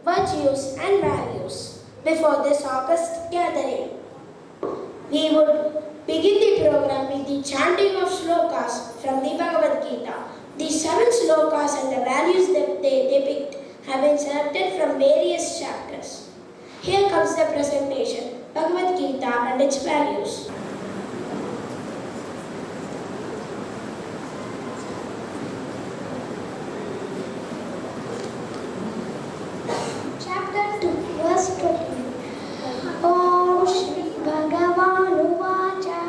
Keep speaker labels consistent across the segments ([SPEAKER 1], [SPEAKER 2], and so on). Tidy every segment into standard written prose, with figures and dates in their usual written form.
[SPEAKER 1] virtues and values. Before this August gathering, we would begin the program with the chanting of slokas from the Bhagavad Gita. The 7 slokas and the values that they depict have been selected from various chapters. Here comes the presentation, Bhagavad Gita and its values.
[SPEAKER 2] Chapter 2, verse 20. Om Shri Bhagavan Uvacha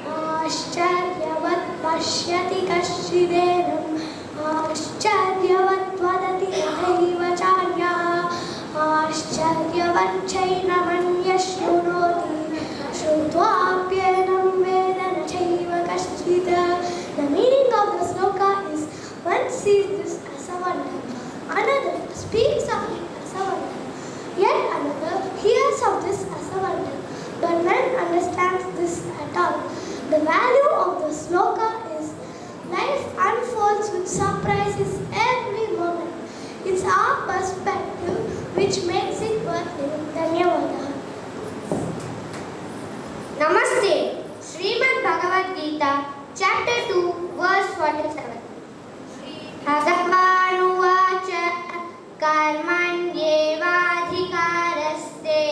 [SPEAKER 2] Ascharyavat Pashyati Kashchidenam Ascharyavat Vadati Daivacharya Ascharyavat Chainamanya Shrunoti Shrutvaapyenam Vedana Chaiva Kaschita. The meaning of the sloka is, one sees this as a wonder, another speaks of it as a wonder, yet another hears of this as a wonder, but none understands this at all. The value of the sloka is, life unfolds with surprises every moment. It's our perspective which makes it worth living. Dhanyavada.
[SPEAKER 3] Namaste. Srimad Bhagavad Gita, Chapter 2, verse 47. Bhagavan Karmanyevadhikaraste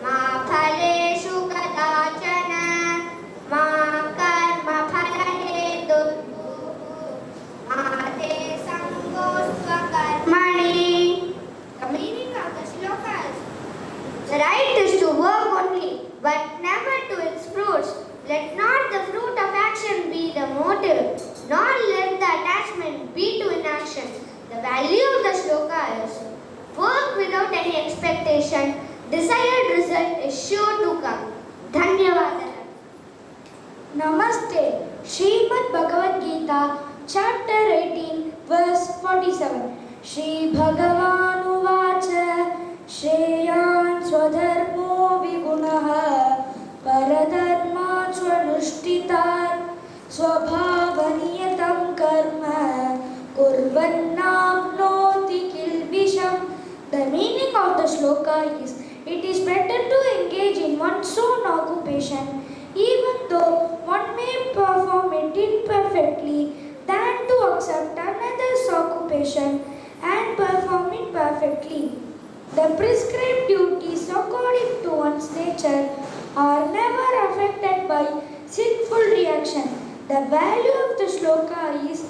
[SPEAKER 3] ma phaleshu kadachana ma karma phalahetu ma te sangosva karmani. The meaning of the sloka is, the right is to work only, but never to its fruits. Let not the fruit of action be the motive, nor let the attachment be to inaction. The value of the sloka is, work without any expectation, desired result is sure to come. Dhanyavada.
[SPEAKER 2] Namaste. Srimad Bhagavad Gita, Chapter 18, verse 47. Shri Bhagavan Uvacha Shreyan Swadharmo Vigunaha Paradharma Swanushtitat Swabhavaniyatam Karma Kurvannapnoti Kilbisham. The meaning of the sloka is, it is better to engage in one's own occupation, even though one may perform it imperfectly, than to accept another's occupation and perform it perfectly. The prescribed duties according to one's nature are never affected by sinful reaction. The value of the sloka is,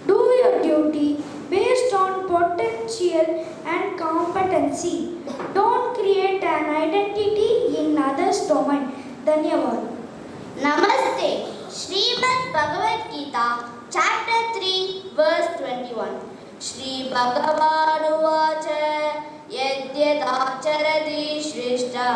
[SPEAKER 2] do your duty based on potential and competency. Don't create an identity in others' domain. Dhanyavad.
[SPEAKER 3] Namaste. Srimad Bhagavad Gita, Chapter 3, verse 21. Shri Bhagavan Uvacha Yadyadacharati Shrishta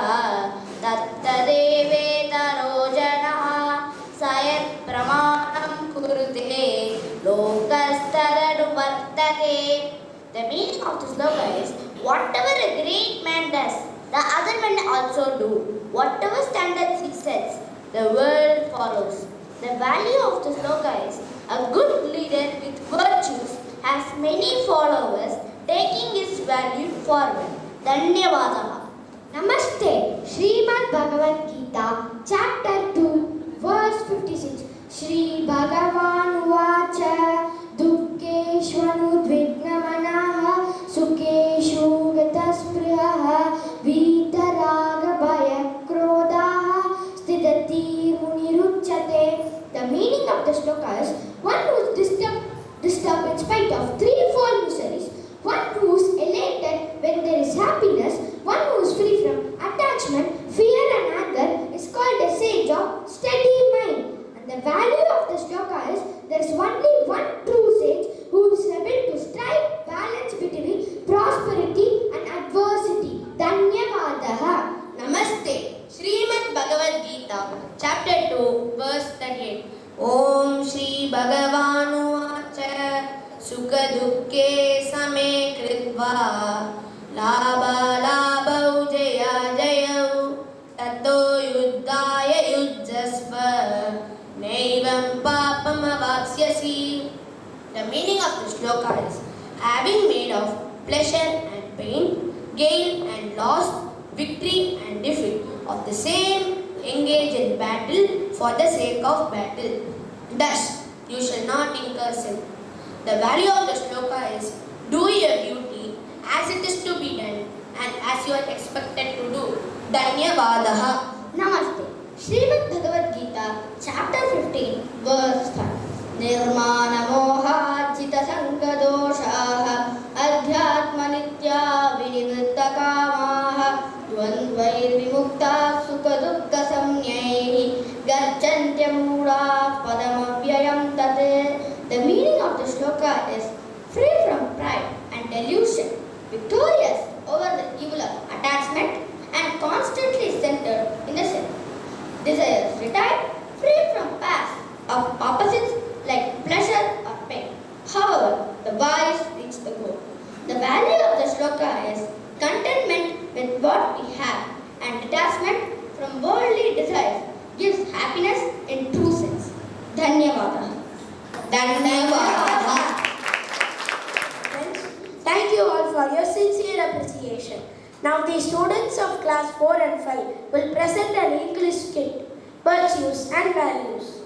[SPEAKER 3] Tattadevetaro Janaha Sayat Pramanam Kurute Lokastaradu Vartate. The meaning of this sloka is, whatever a great man does, the other men also do. Whatever standards he sets, the world follows. The value of the sloka is, a good leader with virtues has many followers taking his value forward. Dhanyavadaha.
[SPEAKER 2] Namaste. Srimad Bhagavad Gita, Chapter 2, verse 56. Shri Bhagavan Uvacha Dukkeshvanu Dvignamanaha Sukheshu Gataspriyaha Vitaraga Bhaya Krodaha Stidati Muniruchyate. The meaning of the sloka is, one who is disturbed in spite of threefold miseries, one who is elated when there is happiness, one who is free from attachment, fear and anger is called a sage of steady mind. And the value of the sloka is, there is only one true sage who is able to strike balance between prosperity and adversity. Dhanyavadaha.
[SPEAKER 3] Namaste. Srimad Bhagavad Gita, Chapter 2, verse 38. Om Shri Bhagavan Uvacha Sukha Dukkhe Same Kritva Labha Labhau Jaya Jayau Tato Yuddhaya Yujjasva Naivam Papam Avaksyasi. The meaning of the sloka is,
[SPEAKER 4] having made of pleasure and pain, gain and loss, victory and defeat of the same, engage in battle for the sake of battle. Thus, you shall not incur sin. The value of the shloka is, do your duty as it is to be done and as you are expected to do. Dhanyavadaha.
[SPEAKER 2] Namaste. Srimad Bhagavad Gita, chapter 15, verse 5. Nirmana moha jita sangadoshaha adhyatma nitya vinivritta kamaha dvandvair vimukta sukha dukkha samnyaihi gacchantya mura padamavyayam tate. The meaning of the shloka is free from pride and delusion, victorious over the evil of attachment and constantly centered in the self. Desires retired, free from past of opposites like pleasure or pain. However, the wise reach the goal. The value of the shloka is contentment with what we have and detachment from worldly desires gives happiness in true sense. Dhanyavadaha.
[SPEAKER 4] Dhanyavadaha.
[SPEAKER 1] Friends, thank you all for your sincere appreciation. Now the students of class 4 and 5 will present an English skit, Virtues and Values.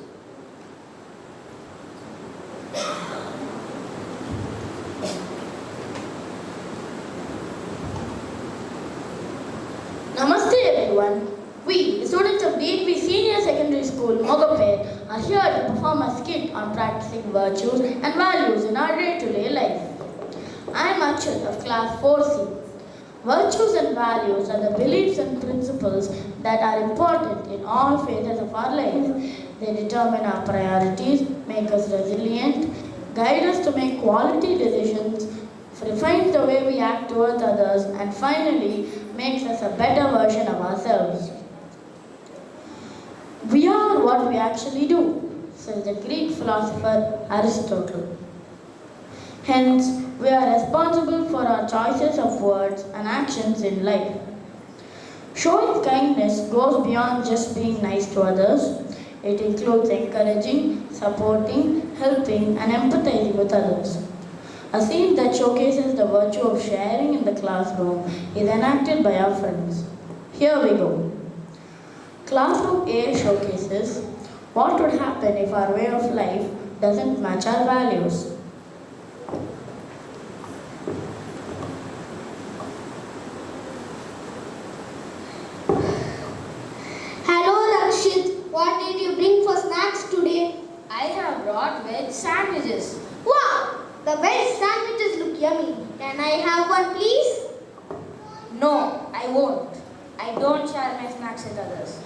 [SPEAKER 5] Namaste everyone. We, the students of D.A.V Senior Secondary School, Mogappair, are here to perform a skit on practicing virtues and values in our day-to-day life. I am Achyut of class 4C. Virtues and values are the beliefs and principles that are important in all phases of our life. They determine our priorities, make us resilient, guide us to make quality decisions, refine the way we act towards others, and finally makes us a better version of ourselves. We are what we actually do, says the Greek philosopher Aristotle. Hence, we are responsible for our choices of words and actions in life. Showing kindness goes beyond just being nice to others. It includes encouraging, supporting, helping, and empathizing with others. A scene that showcases the virtue of sharing in the classroom is enacted by our friends. Here we go. Classroom A showcases what would happen if our way of life doesn't match our values.
[SPEAKER 2] What did you bring for snacks today?
[SPEAKER 4] I have brought veg sandwiches.
[SPEAKER 2] Wow! The veg sandwiches look yummy. Can I have one, please?
[SPEAKER 4] No, I won't. I don't share my snacks with others.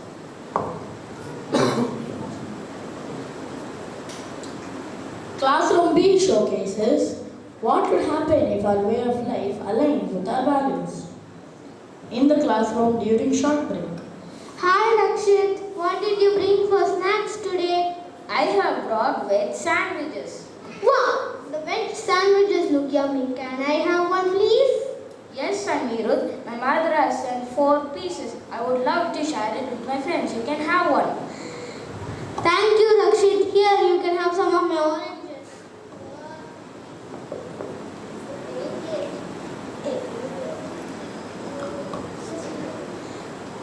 [SPEAKER 5] Classroom B showcases what would happen if our way of life aligns with our values. In the classroom during short break.
[SPEAKER 2] Hi Lakshit, what did you bring for snacks today?
[SPEAKER 4] I have brought veg sandwiches.
[SPEAKER 2] Wow, the veg sandwiches look yummy. Can I have one please?
[SPEAKER 4] Yes, Anirudh. My mother has sent 4 pieces. I would love to share it with my friends. You can have one.
[SPEAKER 2] Thank you Lakshit. Here you can have some of my oranges.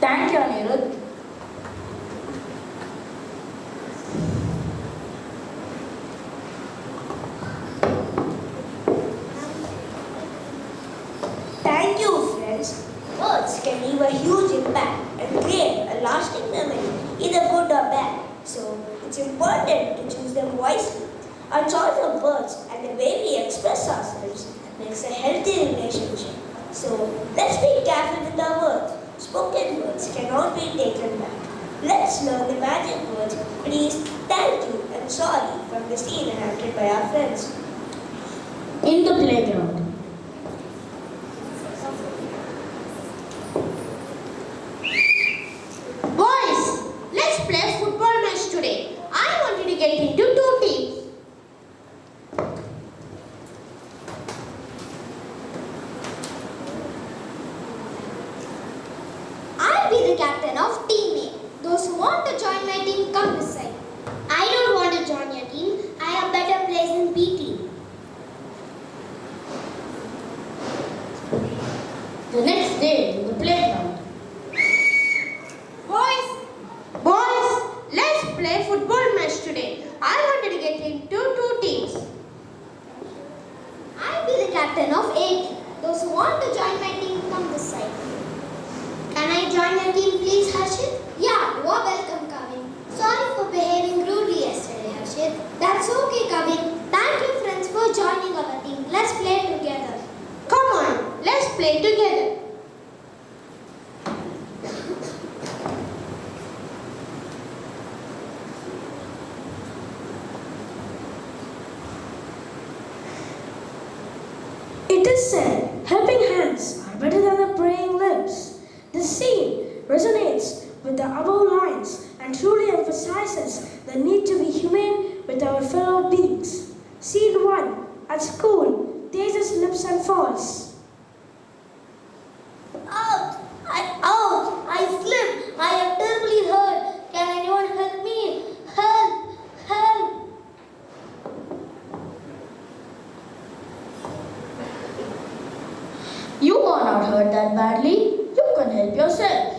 [SPEAKER 4] Thank you, Anirudh.
[SPEAKER 1] Thank you, friends. Words can leave a huge impact and create a lasting memory, either good or bad. So, it's important to choose them wisely. Our choice of words and the way we express ourselves makes a healthy relationship. So, let's be careful with our words. Spoken words cannot be taken back. Let's learn the magic words, please, thank you, and sorry from the scene enacted by our friends.
[SPEAKER 5] In the playground.
[SPEAKER 2] Boys, let's play football match today. I want you to get into 2 teams. I'll be the captain of team A. Those who want to join my team, come this side. I don't want to join your team. I have better place in B team. Harshit? Yeah, you are welcome, Kavin. Sorry for behaving rudely yesterday, Harshit. That's okay, Kavin. Thank you, friends, for joining our team. Let's play together.
[SPEAKER 1] Come on, let's play together. It is said, helping hands are better than the praying lips. This scene resonates with the above lines and truly emphasizes the need to be humane with our fellow beings. Scene 1. At school, Tejas slips and falls.
[SPEAKER 3] Ouch! I slipped. I am terribly hurt. Can anyone help me? Help!
[SPEAKER 5] You are not hurt that badly. You can help yourself.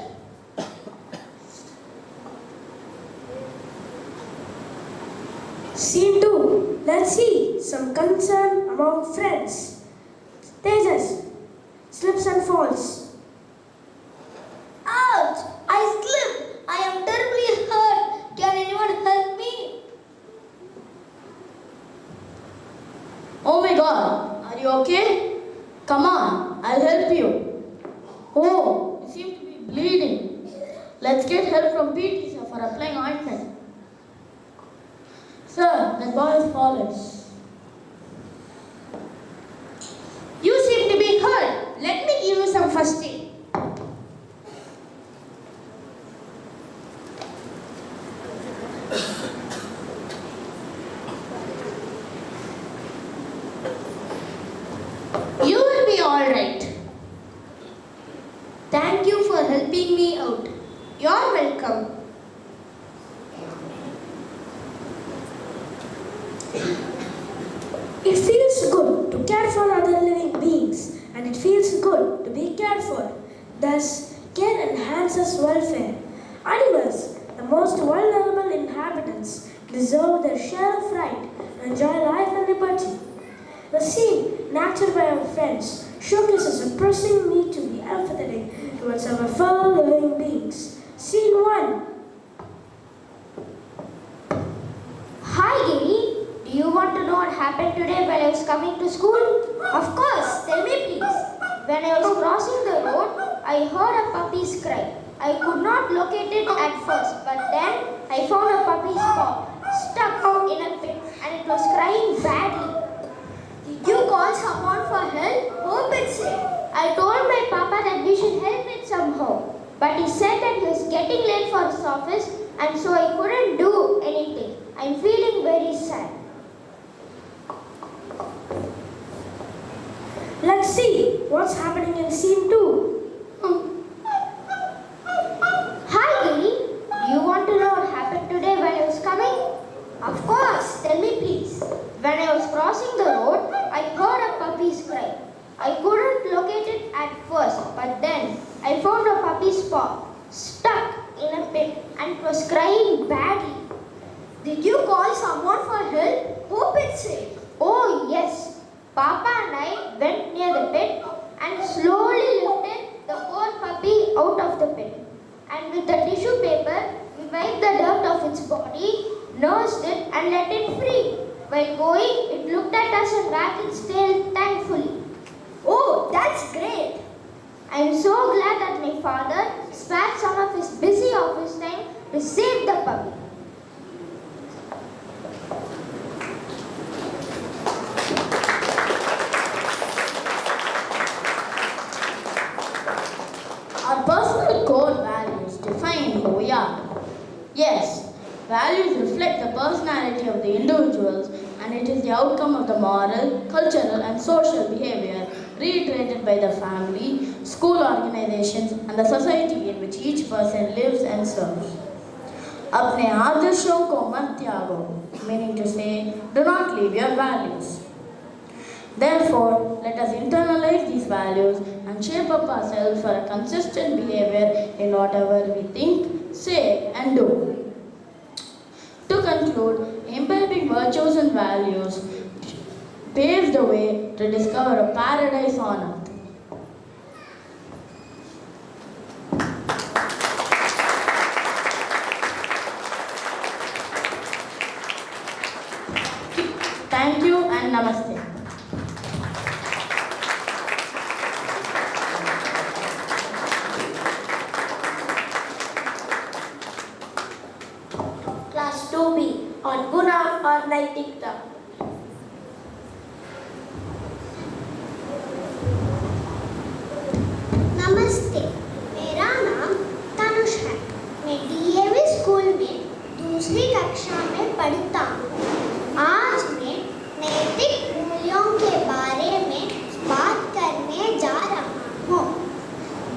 [SPEAKER 1] Scene 2. Let's see some concern among friends. Tejas slips and falls.
[SPEAKER 3] Ouch! I slipped. I am terribly hurt. Can anyone help me?
[SPEAKER 5] Oh my God, are you okay? Come on, I'll help you. Oh, you seem to be bleeding. Let's get help from PT sir for applying ointment. Sir, that boy has fallen.
[SPEAKER 1] You seem to be hurt. Let me give you some first aid. You will be all right. Thank you for helping me out. You're welcome. It feels good to care for other living beings, and it feels good to be cared for. Thus, care enhances welfare. Animals, the most vulnerable inhabitants, deserve their share of right to enjoy life and liberty. The scene, enacted by our friends, showcases a pressing need to be empathetic towards our fellow living beings. Scene 1.
[SPEAKER 2] Hi, Giri. Do you want to know what happened today when I was coming to school? Of course. Tell me, please. When I was crossing the road, I heard a puppy's cry. I could not locate it at first, but then I found a puppy's paw stuck in a pit, and it was crying badly. Did you call someone for help? Hope it's safe. I told my papa that we should help it somehow, but he said that he was getting late for his office, and so I couldn't do anything. I'm feeling very sad.
[SPEAKER 1] Let's see what's happening in scene 2.
[SPEAKER 2] Hi, Giri. Do you want to know what happened today when I was coming? Of course. Tell me, please. When I was crossing the road, I heard a puppy's cry. I couldn't locate it at first, but then I found a puppy's paw stuck in a pit, and it was crying badly. Did you call someone for help? Hope it's safe. Oh, yes. Papa and I went near the pit and slowly lifted the poor puppy out of the pit. And with the tissue paper, we wiped the dirt off its body, nursed it, and let it free. While going, it looked at us and wagged its tail thankfully. Oh, that's great! I am so glad that my father spared some of his busy office time to save the puppy.
[SPEAKER 5] Our personal core values define who we are. Yes, values reflect the personality of the individuals, and it is the outcome of the moral, cultural, and social behavior reiterated by the family, school organizations, and the society in which each person lives and serves. अपने आदर्शों को मत त्यागो, meaning to say, do not leave your values. Therefore, let us internalize these values and shape up ourselves for a consistent behavior in whatever we think, say, and do. To conclude, imbibing virtues and values paves the way to discover a paradise on earth. Thank you and namaste.
[SPEAKER 1] Class 2B on Guna or Naitikta.
[SPEAKER 3] नमस्ते, मेरा नाम तनुष है। मैं D.A.V school में दूसरी कक्षा में पढ़ता हूँ। आज मैं नैतिक मूल्यों के बारे में बात करने जा रहा हूँ।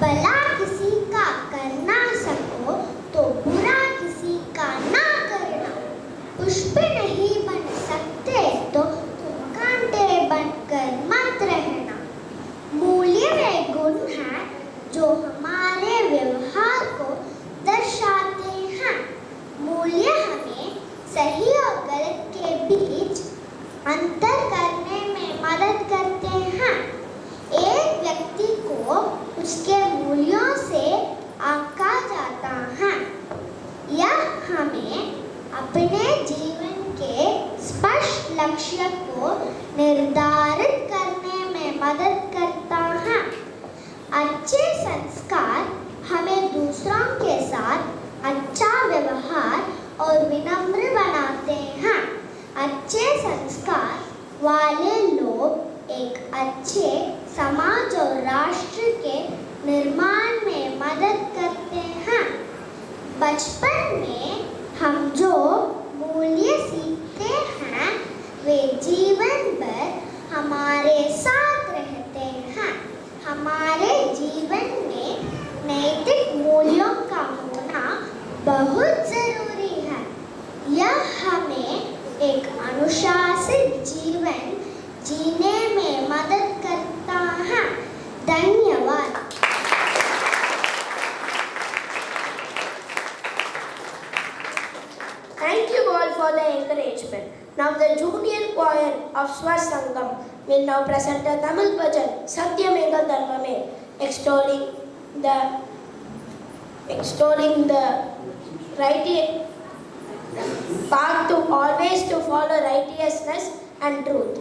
[SPEAKER 3] भला किसी का करना सको तो बुरा किसी का ना करना। पुष्प नहीं बन सकते तो तुम कांटे बनकर मत रहना। मूल्य वे गुण हैं जो हमारे व्यवहार को दर्शाते हैं। मूल्य हमें सही और गलत के बीच अंतर करने में मदद करते हैं। एक व्यक्ति को उसके मूल्यों से आंका जाता है। यह हमें अपने जीवन के स्पष्ट लक्ष्य को निर्धारित करने में मदद करता है। अच्छे संस्कार हमें दूसरों के साथ अच्छा व्यवहार और विनम्र बनाते हैं। अच्छे संस्कार वाले लोग एक अच्छे समाज और राष्ट्र के निर्माण में मदद करते हैं। बचपन में हम जो मूल्य सीखते हैं वे जीवन भर हमारे साथ रहते हैं। हमारे जीवन में नैतिक मूल्यों का होना बहुत जरूरी है। यह हमें एक अनुशासित जीवन जीने में मदद करता है। धन्यवाद।
[SPEAKER 1] Thank you all for the encouragement. Now the junior choir of Swar Sangam will now present a Tamil bhajan, Satyamega Dharmame, extolling the right path to always to follow righteousness and truth.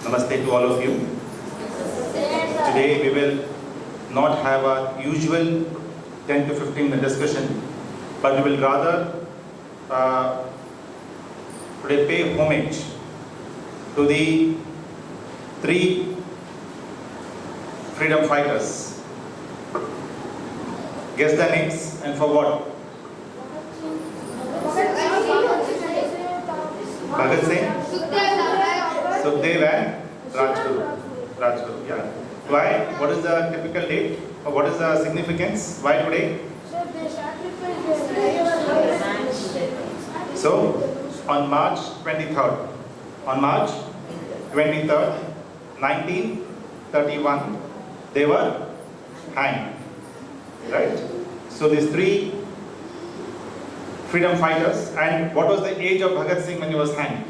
[SPEAKER 6] Namaste to all of you. Today we will not have our usual 10 to 15 minute discussion, but we will rather today pay homage to the 3 freedom fighters. Guess their names and for what? Bhagat Singh, Sukhdev and Rajguru. Yeah. Why? What is the typical date? Or what is the significance? Why today? So, on March 23rd, 1931, they were hanged. Right? So these 3 freedom fighters, and what was the age of Bhagat Singh when he was hanged?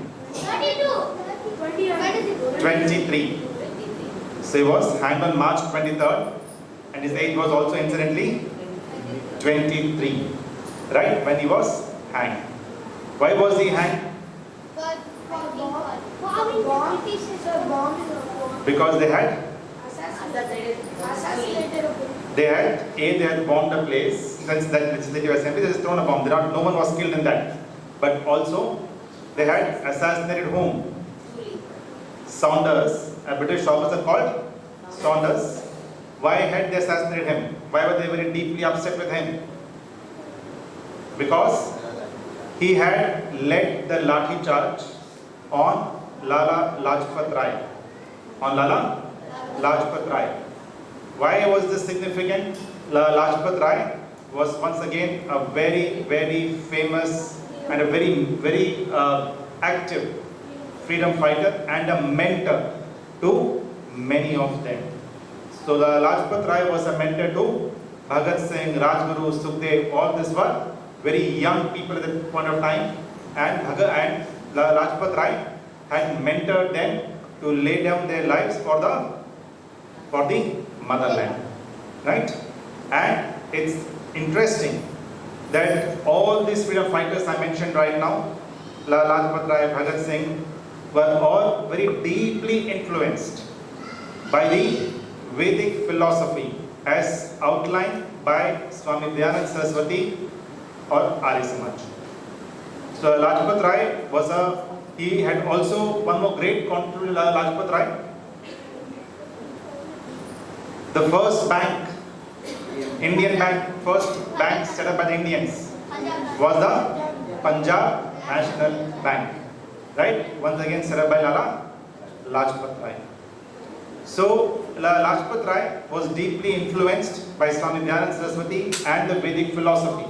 [SPEAKER 6] 23. So he was hanged on March 23rd, and his age was also incidentally 23. Right? When he was hanged. Why was he hanged? Because they had bombed a place. Since that legislative assembly, they just thrown a bomb. No one was killed in that. But also, they had assassinated whom? Saunders, a British officer called Saunders. Why had they assassinated him? Why were they very deeply upset with him? Because he had led the Lathi charge on Lala Lajpat Rai. On Lala Lajpat Rai. Why was this significant? Lajpat Rai was once again a very, very famous and a very active freedom fighter and a mentor to many of them. So the Lajpat Rai was a mentor to Bhagat Singh, Rajguru, Sukhdev. All these were very young people at that point of time, and Lajpat Rai had mentored them to lay down their lives for the motherland, right? And it's interesting that all these freedom fighters I mentioned right now, Lajpat Rai, Bhagat Singh, were all very deeply influenced by the Vedic philosophy as outlined by Swami Dayananda Saraswati or Arya Samaj. So Lajpat Rai he had also one more great contribution. Lajpat Rai, the first bank, Indian bank, first bank set up by the Indians was the Punjab National Bank, right? Once again set up by Lajpat Rai. So Lajpat Rai was deeply influenced by Swami Dayananda Saraswati and the Vedic philosophy,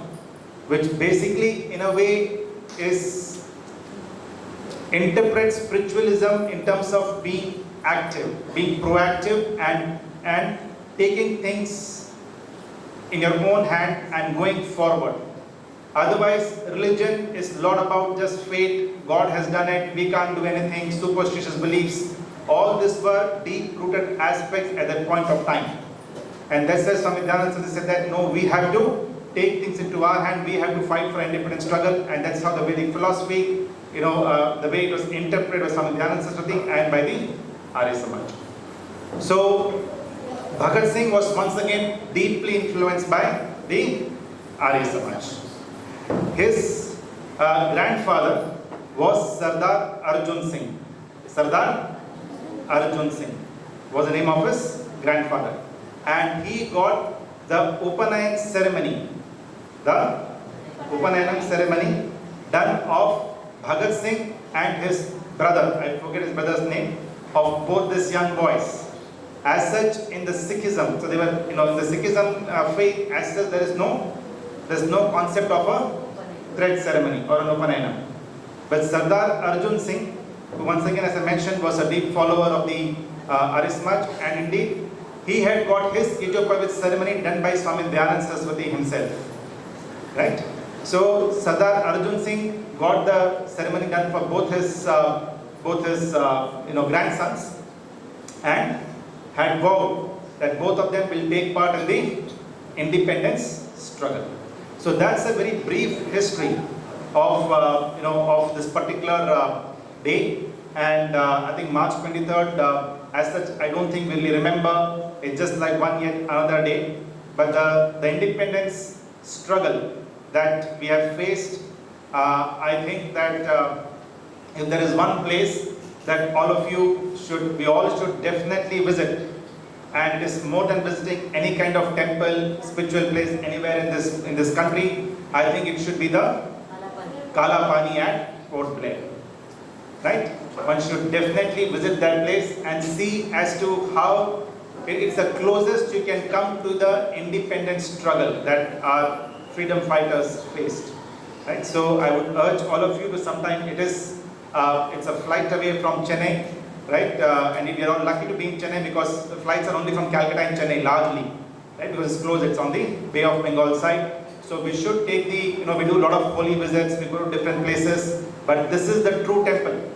[SPEAKER 6] which basically in a way interprets spiritualism in terms of being active, being proactive and taking things in your own hand and going forward. Otherwise, religion is a lot about just fate, God has done it, we can't do anything, superstitious beliefs. All these were deep-rooted aspects at that point of time. And that's why Swami Dayananda said that no, we have to take things into our hand, we have to fight for independent struggle, and that's how the Vedic philosophy, the way it was interpreted by Swami Dayananda Saraswati and by the Arya Samaj. So, Bhagat Singh was once again deeply influenced by the Arya Samaj. His grandfather was Sardar Arjun Singh. Sardar Arjun Singh was the name of his grandfather. And he got the Upanayan ceremony. The Upanayanam ceremony done of Bhagat Singh and his brother, I forget his brother's name, of both these young boys. As such, in the Sikhism, so they were, in the Sikhism faith, as such, there is no concept of a thread ceremony or an Upanayanam. But Sardar Arjun Singh, who once again, as I mentioned, was a deep follower of the Arya Samaj, and indeed, he had got his Ijopavit ceremony done by Swami Dayananda Saraswati himself. Right? So Sardar Arjun Singh got the ceremony done for both his grandsons, and had vowed that both of them will take part in the independence struggle. So that's a very brief history of this particular day. And I think March 23rd, as such, I don't think we'll remember. It's just like one yet another day. But the independence struggle that we have faced, I think that if there is one place that we all should definitely visit, and it is more than visiting any kind of temple, spiritual place anywhere in this country, I think it should be the Kalapani at Port Blair. Right? One should definitely visit that place and see as to how it's the closest you can come to the independence struggle that our freedom fighters faced. Right? So I would urge all of you to sometime, it's a flight away from Chennai, right? And we are all lucky to be in Chennai because the flights are only from Calcutta and Chennai largely, right? Because it's close, it's on the Bay of Bengal side. So we should take we do a lot of holy visits, we go to different places, but this is the true temple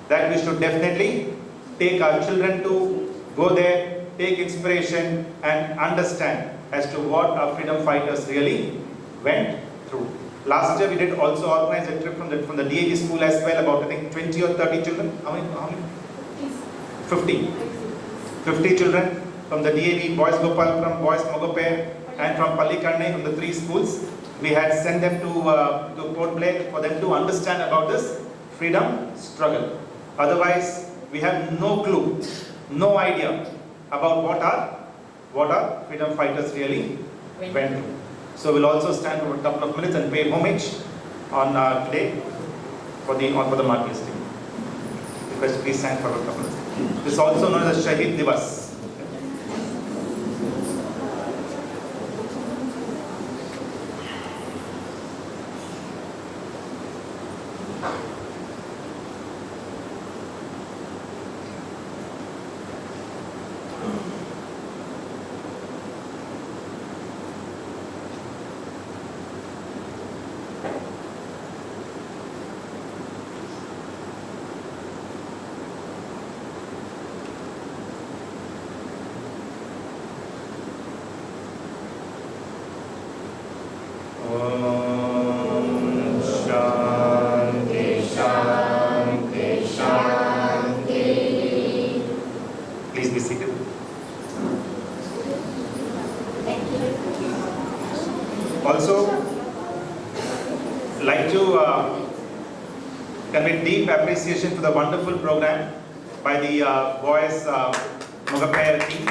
[SPEAKER 6] that we should definitely take our children to, go there, take inspiration and understand as to what our freedom fighters really went through. Last year we did also organize a trip from the D.A.V school as well, about I think 20 or 30 children. How many? 50 children from the D.A.V, boys Gopalapuram, boys Mogappair, and from Pallikarnai, from the 3 schools. We had sent them to Port Blair for them to understand about this freedom struggle. Otherwise, we have no clue, no idea about what our what our freedom fighters really went through. So we'll also stand for a couple of minutes and pay homage on today for the Martyrs Day. Request please stand for a couple of minutes. This is also known as Shahid Divas. Please be seated. Also, like to convey deep appreciation for the wonderful program by the boys Mogappair team.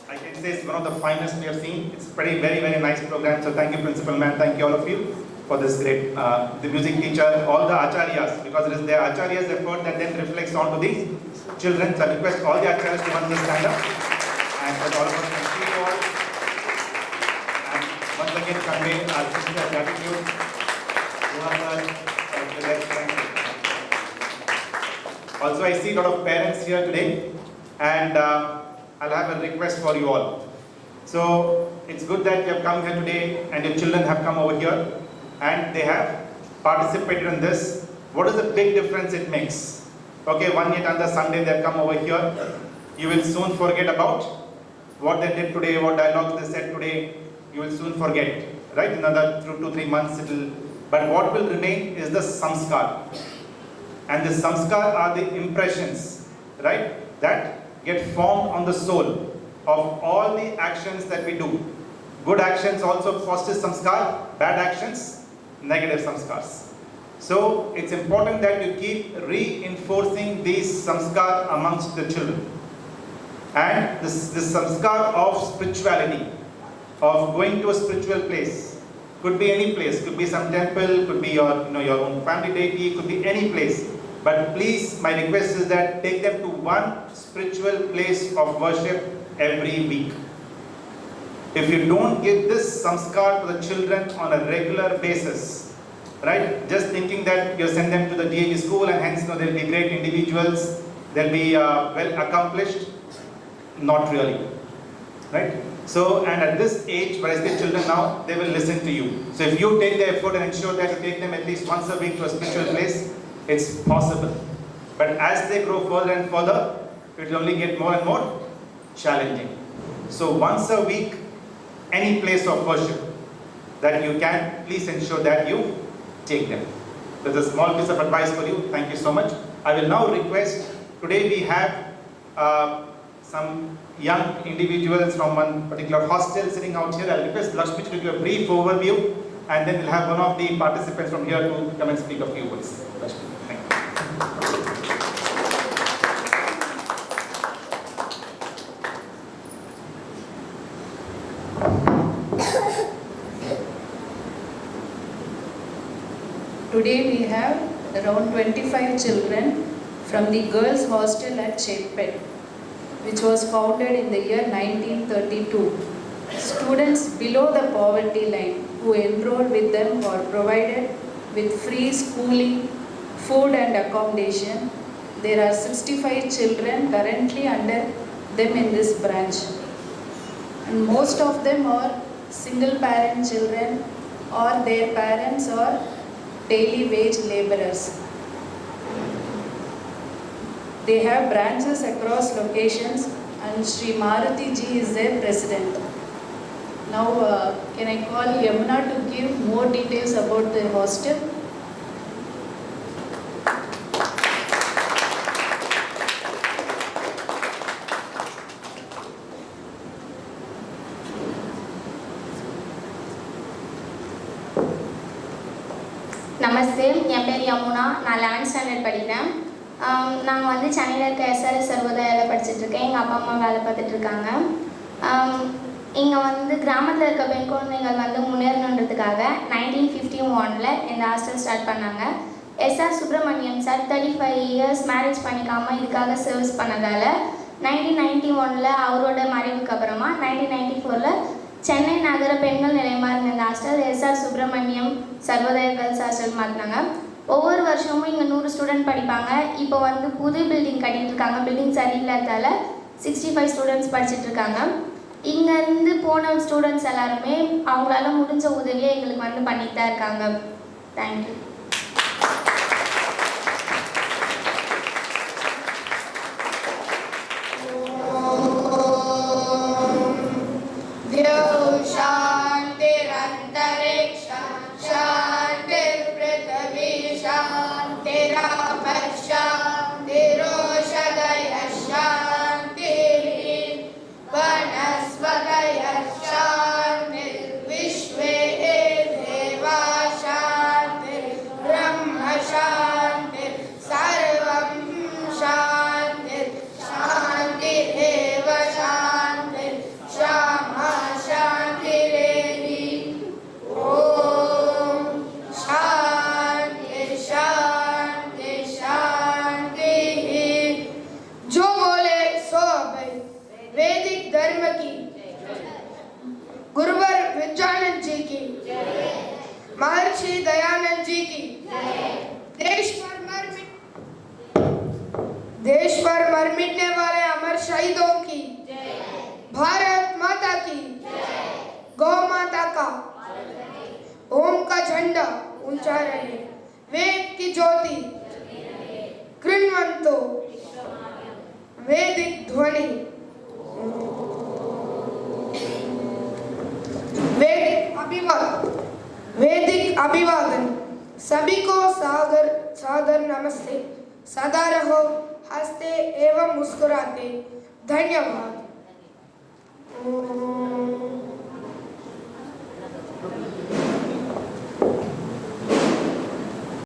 [SPEAKER 6] I can say it's one of the finest we have seen. It's very nice program. So thank you, Principal Ma'am. Thank you all of you for this great, the music teacher, all the acharyas, because it is their acharyas' effort that then reflects onto the children. So I request all the acharyas to once stand up, and for all of us to see you all. And once again convey our sincere gratitude to our Also, I see a lot of parents here today, and I'll have a request for you all. So it's good that you have come here today, and your children have come over here, and they have participated in this. What is the big difference it makes? Okay, one yet another Sunday they have come over here. You will soon forget about what they did today, what dialogues they said today. You will soon forget, right? In another 2 to 3 months it will. But what will remain is the samskar. And the samskar are the impressions, right? That get formed on the soul of all the actions that we do. Good actions also foster samskar, bad actions, negative samskars. So it's important that you keep reinforcing these samskar amongst the children. And this samskar of spirituality, of going to a spiritual place, could be any place, could be some temple, could be your own family deity, could be any place. But please, my request is that take them to one spiritual place of worship every week. If you don't give this samskar to the children on a regular basis, right? Just thinking that you send them to the D.A.V school and hence they'll be great individuals, they'll be well accomplished. Not really, right? So, and at this age, whereas the children now, they will listen to you. So if you take the effort and ensure that you take them at least once a week to a spiritual place, it's possible. But as they grow further and further, it will only get more and more challenging. So once a week, any place of worship that you can, please ensure that you take them. There's a small piece of advice for you. Thank you so much. I will now request, today we have some young individuals from one particular hostel sitting out here. I'll request Lakshmi to give you a brief overview, and then we'll have one of the participants from here to come and speak a few words. Lakshmi, thank you.
[SPEAKER 7] Today we have around 25 children from the girls' hostel at Chepet, which was founded in the year 1932. Students below the poverty line who enrolled with them were provided with free schooling, food and accommodation. There are 65 children currently under them in this branch. And most of them are single parent children, or their parents are daily wage laborers. They have branches across locations, and Sri Maruti ji is their president. Now, can I call Yamuna to give more details about the hostel?
[SPEAKER 8] நமஸ்தே, என் பேர் யமுனா. நான் 11th standard படிக்கிறேன். நாங்கள் வந்து சென்னையில் இருக்க SRS சர்வோதயாவில் படிச்சுட்ருக்கேன். எங்கள் அப்பா அம்மா வேலை பார்த்துட்ருக்காங்க. இங்கே வந்து கிராமத்தில் இருக்க பெண் குழந்தைகள் வந்து முன்னேறணுன்றதுக்காக 1951 இந்த ஹாஸ்டல் ஸ்டார்ட் பண்ணாங்க. S R Subramaniam sir 35 years marriage பண்ணிக்காமல் இதுக்காக சர்வீஸ் பண்ணதால் 1991 அவரோட மறைவுக்கு அப்புறமா 1994 சென்னை நகர பெண்கள் நிலையமாக இருந்த இந்த hostel S R Subramaniam Sarvodaya girls hostel மாற்றினாங்க. ஒவ்வொரு வருஷமும் இங்கே 100 ஸ்டூடெண்ட் படிப்பாங்க. இப்போ வந்து புது பில்டிங் கட்டிகிட்டு இருக்காங்க. பில்டிங் சரியில்லாதால 65 ஸ்டூடெண்ட்ஸ் படிச்சுட்டு இருக்காங்க. இங்கேருந்து போன ஸ்டூடெண்ட்ஸ் எல்லாருமே அவங்களால முடிஞ்ச உதவியை எங்களுக்கு வந்து பண்ணிட்டு தான் இருக்காங்க. தேங்க்யூ.
[SPEAKER 9] महर्षि दयानंद जी की देश पर मर मिटने वाले अमर शहीदों की भारत माता की गौ माता का ओम का झंडा ऊंचा रहे, वेद की ज्योति कृण्वंतो वैदिक ध्वनि वैदिक अभिवादन। सभी को सादर नमस्ते। सदा रहो हंसते एवं मुस्कुराते। धन्यवाद।